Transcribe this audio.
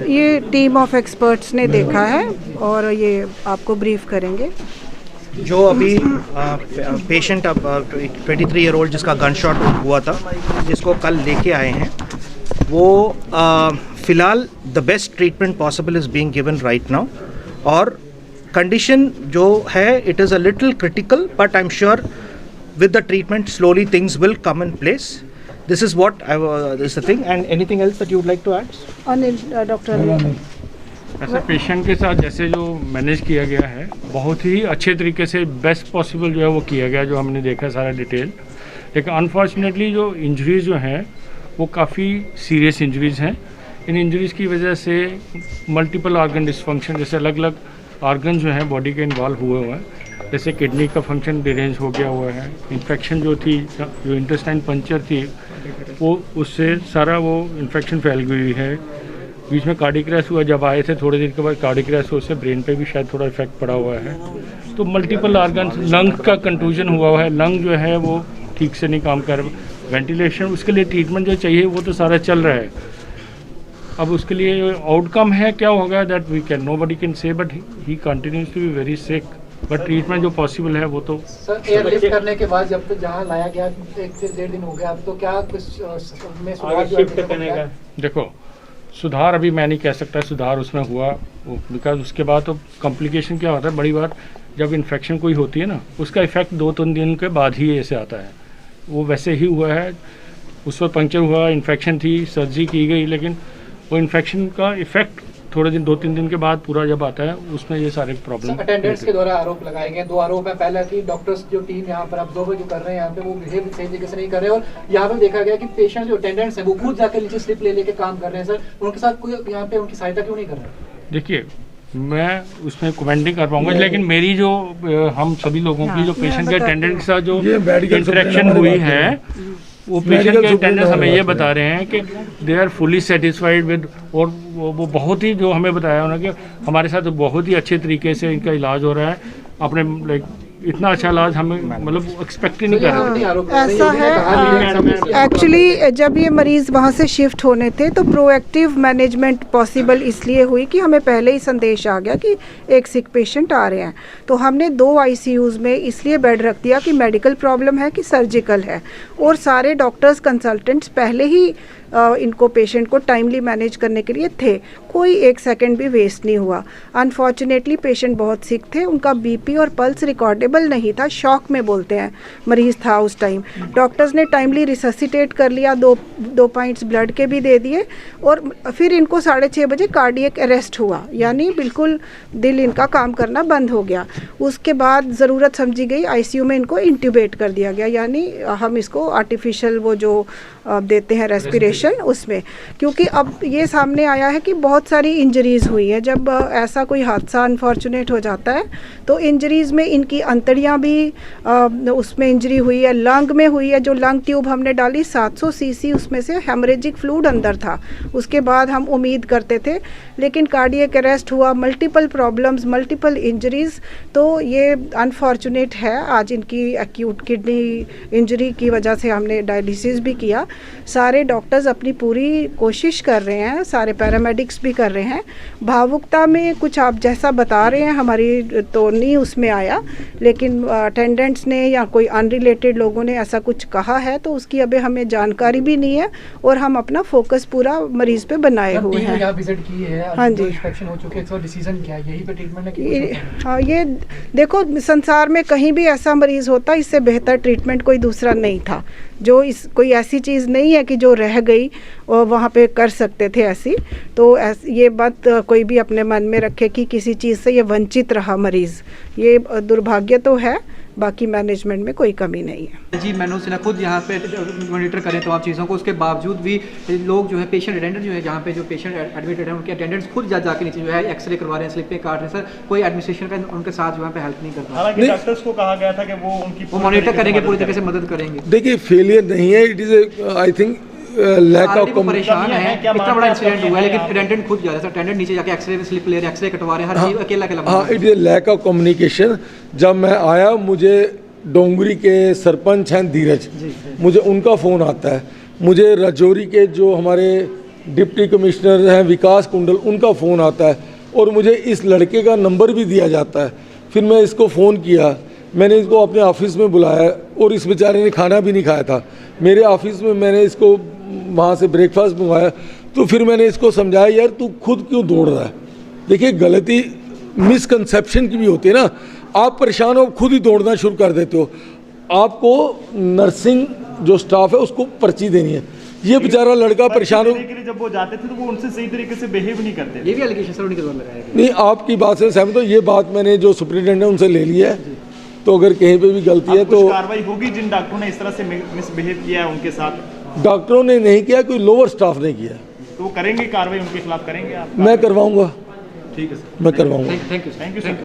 ये team of experts ने देखा है और ये आपको ब्रीफ करेंगे। जो अभी पेशेंट 23-year-old जिसका गन शॉट हुआ था, जिसको कल लेके आए हैं, वो फ़िलहाल the best treatment possible is being given right now. और कंडीशन जो है it is a little critical, but I am sure with the treatment slowly things will come in place. This is what this is the thing. And anything else that you would like to add? Anil doctor, ऐसे patient के साथ जैसे जो manage किया गया है बहुत ही अच्छे तरीके से बेस्ट पॉसिबल जो है वो किया गया, जो हमने देखा सारा डिटेल। लेकिन अनफॉर्चुनेटली जो इंजरीज़ जो हैं वो काफ़ी सीरियस इंजरीज़ हैं। इन इंजरीज़ की वजह से मल्टीपल ऑर्गन डिसफंक्शन, जैसे अलग अलग ऑर्गन जो हैं बॉडी के इन्वॉल्व हुए हैं, जैसे किडनी का फंक्शन डिरेंज हो गया हुआ है। इन्फेक्शन जो थी, जो इंटेस्टाइन पंचर थी, वो उससे सारा वो इन्फेक्शन फैल गई है। बीच में कार्डियक अरेस्ट हुआ, जब आए थे थोड़ी देर के बाद कार्डियक अरेस्ट हुआ, उससे ब्रेन पे भी शायद थोड़ा इफेक्ट पड़ा हुआ है। तो मल्टीपल ऑर्गन, लंग का कंटूजन हुआ है, लंग जो है वो ठीक से नहीं काम कर, वेंटिलेशन, उसके लिए ट्रीटमेंट जो चाहिए वो तो सारा चल रहा है। अब उसके लिए आउटकम है क्या होगा that we can nobody can say, but he continues to be very sick. But treatment जो पॉसिबल है वो तो सर एयरलिफ्ट करने के बाद जब तक जहाँ लाया गया 1 से 1.5 दिन हो गया, अब तो क्या कुछ में सुधार शिफ्ट करने का? देखो सुधार अभी मैं नहीं कह सकता सुधार उसमें हुआ वो, बिकॉज उसके बाद तो कॉम्प्लिकेशन क्या होता है, बड़ी बार जब इन्फेक्शन कोई होती है ना, उसका इफेक्ट 2-3 दिन के बाद ही ऐसे आता है। वो वैसे ही हुआ है, उस पर पंक्चर हुआ, इन्फेक्शन थी, सर्जरी की गई, लेकिन वो इन्फेक्शन का इफेक्ट थोड़े दिन 2-3 दिन के बाद पूरा जब आता है उसमें ये सारे प्रॉब्लम। अटेंडेंट्स के द्वारा आरोप लगाए गए, 2 आरोप है। पहला कि डॉक्टर्स जो टीम यहाँ पर ऑब्जर्वर जो कर रहे हैं यहाँ पे वो बिहेव सही तरीके से नहीं कर रहे, और यहाँ पे देखा गया कि पेशेंट जो अटेंडेंट्स हैं वो खुद जाकर नीचे स्लिप ले लेके काम कर रहे हैं। सर उनके साथ कोई यहाँ पे उनकी सहायता क्यों नहीं कर रहे? देखिए मैं उसमें कमेंट नहीं कर पाऊंगा, लेकिन मेरी जो हम सभी लोगों की जो पेशेंट के अटेंडेंट के साथ जो इंटरेक्शन हुई है, वो पेशेंट के अटेंडेंट्स हमें ये बता रहे हैं कि they are fully satisfied with, और वो बहुत ही जो हमें बताया उन्होंने कि हमारे साथ बहुत ही अच्छे तरीके से इनका इलाज हो रहा है। अपने लाइक इतना अच्छा इलाज हमें मतलब एक्सपेक्ट ही नहीं कर रहे। ऐसा है एक्चुअली, जब ये मरीज़ वहाँ से शिफ्ट होने थे तो प्रोएक्टिव मैनेजमेंट पॉसिबल इसलिए हुई कि हमें पहले ही संदेश आ गया कि एक सिक पेशेंट आ रहे हैं, तो हमने 2 ICUs में इसलिए बेड रख दिया कि मेडिकल प्रॉब्लम है कि सर्जिकल है, और सारे डॉक्टर्स कंसल्टेंट्स पहले ही इनको पेशेंट को टाइमली मैनेज करने के लिए थे, कोई 1 सेकंड भी वेस्ट नहीं हुआ। अनफॉर्चुनेटली पेशेंट बहुत सिक थे, उनका BP और पल्स रिकॉर्डेबल नहीं था, शॉक में बोलते हैं मरीज़ था उस टाइम। डॉक्टर्स ने टाइमली रिससिटेट कर लिया, 2 पॉइंट्स ब्लड के भी दे दिए, और फिर इनको 6:30 बजे कार्डियक अरेस्ट हुआ, यानी बिल्कुल दिल इनका काम करना बंद हो गया। उसके बाद ज़रूरत समझी गई, ICU में इनको इंट्यूबेट कर दिया गया, यानी हम इसको आर्टिफिशियल वो जो देते हैं रेस्पिरेशन उसमें, क्योंकि अब ये सामने आया है कि बहुत सारी इंजरीज़ हुई है। जब ऐसा कोई हादसा अनफॉर्चुनेट हो जाता है तो इंजरीज़ में इनकी अंतड़ियाँ भी उसमें इंजरी हुई है, लंग में हुई है। जो लंग ट्यूब हमने डाली 700 cc, उसमें से हेमरेजिक फ्लूइड अंदर था, उसके बाद हम उम्मीद करते थे, लेकिन कार्डियक अरेस्ट हुआ, मल्टीपल प्रॉब्लम्स, मल्टीपल इंजरीज़, तो ये अनफॉर्चुनेट है। आज इनकी एक्यूट किडनी इंजरी की वजह से हमने डायलिसिस भी किया। सारे डॉक्टर्स अपनी पूरी कोशिश कर रहे हैं, सारे पैरामेडिक्स भी कर रहे हैं। भावुकता में कुछ आप जैसा बता रहे हैं हमारी तो नहीं उसमें आया, लेकिन अटेंडेंट्स ने या कोई अनरिलेटेड लोगों ने ऐसा कुछ कहा है तो उसकी अभी हमें जानकारी भी नहीं है, और हम अपना फोकस पूरा मरीज़ पे बनाए हुए हैं। हाँ जी, हो चुके हैं, तो डिसीजन क्या है, यही पे ट्रीटमेंट है? हाँ, ये देखो संसार में कहीं भी ऐसा मरीज़ होता, इससे बेहतर ट्रीटमेंट कोई दूसरा नहीं था। जो इस कोई ऐसी चीज़ नहीं है कि जो रह गई और वहाँ पे कर सकते थे ऐसी, तो ये बात कोई भी अपने मन में रखे कि किसी चीज़ से ये वंचित रहा मरीज़, ये दुर्भाग्य तो है, बाकी मैनेजमेंट में कोई कमी नहीं है। जी मैंने उसने खुद यहाँ पे मॉनिटर करें तो आप चीज़ों को, उसके बावजूद भी लोग जो है पेशेंट अटेंडेंट जो है जहाँ पे जो पेशेंट एडमिटेड है उनके अटेंडेंट्स खुद जाके नीचे जो है एक्सरे करवा रहे हैं, स्लिपें काट रहे हैं सर, कोई एडमिनिस्ट्रेशन का उनके साथ जो है पे हेल्प नहीं करता। हालांकि डॉक्टर्स को कहा गया था कि वो मॉनिटर करेंगे, पूरी तरीके से मदद करेंगे। देखिए फेलियर नहीं है, it is I think lack of परेशान है, इतना बड़ा इंसिडेंट हुआ है लेकिन अटेंडेंट खुद जा रहा है, अटेंडेंट नीचे जाके एक्सरे में स्लिप ले रहे हैं, एक्सरे कटवा रहे हैं, हर चीज अकेला अकेला। हाँ, it is lack of communication. जब मैं आया मुझे डोंगरी के सरपंच हैं धीरज, मुझे उनका फ़ोन आता है, मुझे राजौरी के जो हमारे डिप्टी कमिश्नर हैं विकास कुंडल उनका फ़ोन आता है, और मुझे इस लड़के का नंबर भी दिया जाता है। फिर मैं इसको फ़ोन किया, मैंने इसको अपने ऑफिस में बुलाया, और इस बेचारे ने खाना भी नहीं खाया था मेरे ऑफिस में। मैंने इसको वहाँ से ब्रेकफास्ट मंगवाया, तो फिर मैंने इसको समझाया यार तू खुद क्यों दौड़ रहा है। देखिए गलती मिसकंसेप्शन की भी होती है ना, आप परेशान हो खुद ही दौड़ना शुरू कर देते हो। आपको नर्सिंग जो स्टाफ है उसको पर्ची देनी है, ये बेचारा लड़का परेशान हो। जब वो जाते थे तो वो उनसे सही तरीके से बिहेव नहीं करते। ये भी एलिगेशन सर उनके द्वारा लगाया गया। नहीं, आपकी बात से सहमत हूं, ये बात मैंने जो सुप्रिटेंडेंट है उनसे ले लिया है, तो अगर कहीं पे भी गलती है तो कार्रवाई होगी जिन डॉक्टरों ने इस तरह से मिसबिहेव किया है उनके साथ। डॉक्टरों ने नहीं किया, कोई लोअर स्टाफ ने किया, तो वो करेंगे कार्रवाई, उनके खिलाफ करेंगे आप? मैं करवाऊंगा, ठीक है सर, मैं करवाऊंगा। Thank you thank you sir.